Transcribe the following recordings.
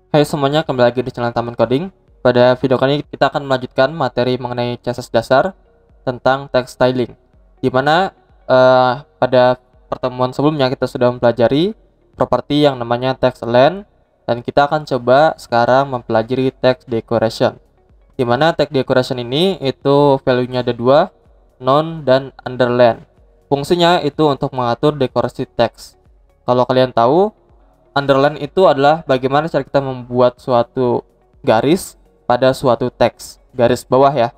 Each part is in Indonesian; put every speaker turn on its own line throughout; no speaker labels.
Hai semuanya, kembali lagi di channel Taman Coding. Pada video kali ini kita akan melanjutkan materi mengenai CSS dasar tentang text styling. Dimana pada pertemuan sebelumnya kita sudah mempelajari properti yang namanya text align, dan kita akan coba sekarang mempelajari text decoration. Dimana text decoration ini itu value-nya ada dua, non dan underline. Fungsinya itu untuk mengatur dekorasi teks. Kalau kalian tahu, underline itu adalah bagaimana cara kita membuat suatu garis pada suatu teks, garis bawah ya.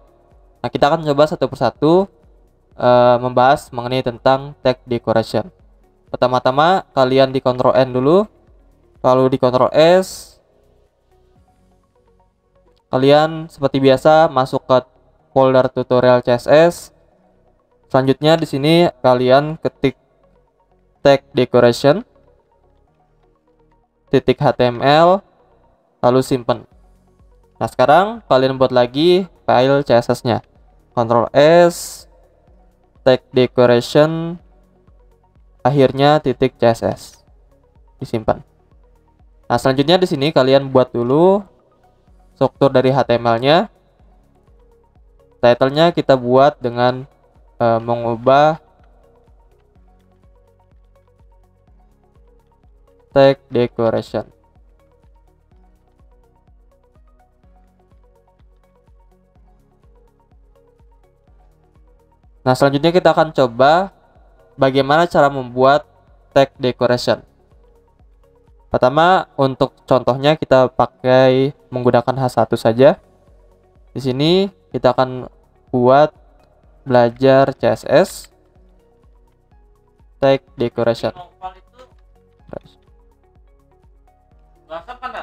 Nah, kita akan coba satu persatu membahas mengenai tentang text decoration. Pertama-tama kalian di Ctrl N dulu, lalu di Ctrl S. Kalian seperti biasa masuk ke folder tutorial CSS. Selanjutnya di sini kalian ketik text decoration .html lalu simpan. Nah, sekarang kalian buat lagi file CSS-nya. Ctrl S, text decoration, akhirnya .css. Disimpan. Nah, selanjutnya di sini kalian buat dulu struktur dari HTML-nya. Title-nya kita buat dengan mengubah text decoration. Nah, selanjutnya kita akan coba bagaimana cara membuat text decoration. Pertama, untuk contohnya kita pakai menggunakan H1 saja. Di sini kita akan buat belajar CSS text decoration.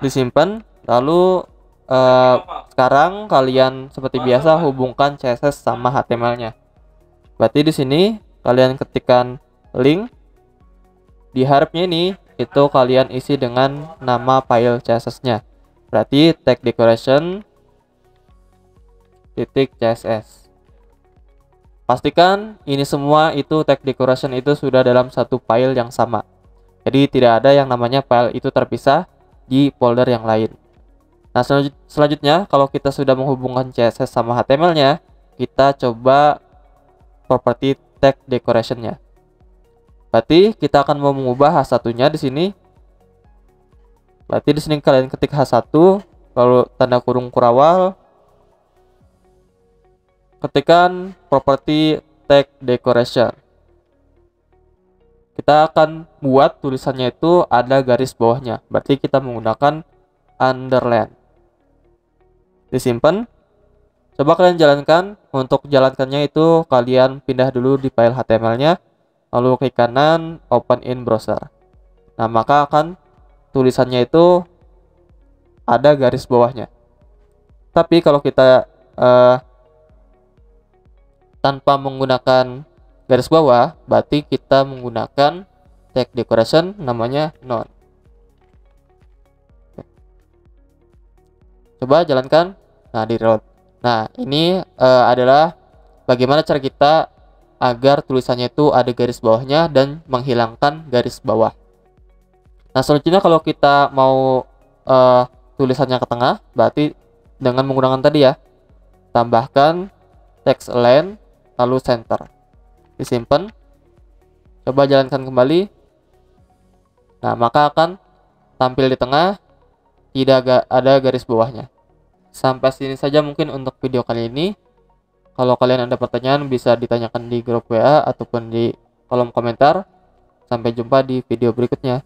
Disimpan, lalu sekarang kalian seperti biasa hubungkan CSS sama HTML-nya. Berarti di sini kalian ketikkan link, di harapnya ini itu kalian isi dengan nama file CSS-nya. Berarti text decoration .css. Pastikan ini semua itu text decoration itu sudah dalam satu file yang sama. Jadi tidak ada yang namanya file itu terpisah di folder yang lain. Nah, selanjutnya kalau kita sudah menghubungkan CSS sama HTML-nya, kita coba properti text decoration-nya. Berarti kita akan mau mengubah H1-nya di sini. Berarti di sini kalian ketik H1, lalu tanda kurung kurawal, ketikkan properti text decoration. Kita akan buat tulisannya itu ada garis bawahnya. Berarti kita menggunakan underline. Disimpan. Coba kalian jalankan. Untuk jalankannya itu kalian pindah dulu di file HTML-nya, lalu klik kanan open in browser. Nah, maka akan tulisannya itu ada garis bawahnya. Tapi kalau kita tanpa menggunakan garis bawah, berarti kita menggunakan text decoration namanya non. Coba jalankan. Nah, di reload. Nah, ini adalah bagaimana cara kita agar tulisannya itu ada garis bawahnya dan menghilangkan garis bawah. Nah, selanjutnya kalau kita mau tulisannya ke tengah, berarti dengan menggunakan tadi ya, tambahkan text align lalu center. Disimpan. Coba jalankan kembali. Nah, maka akan tampil di tengah, tidak ada garis bawahnya. Sampai sini saja mungkin untuk video kali ini. Kalau kalian ada pertanyaan bisa ditanyakan di grup WA ataupun di kolom komentar. Sampai jumpa di video berikutnya.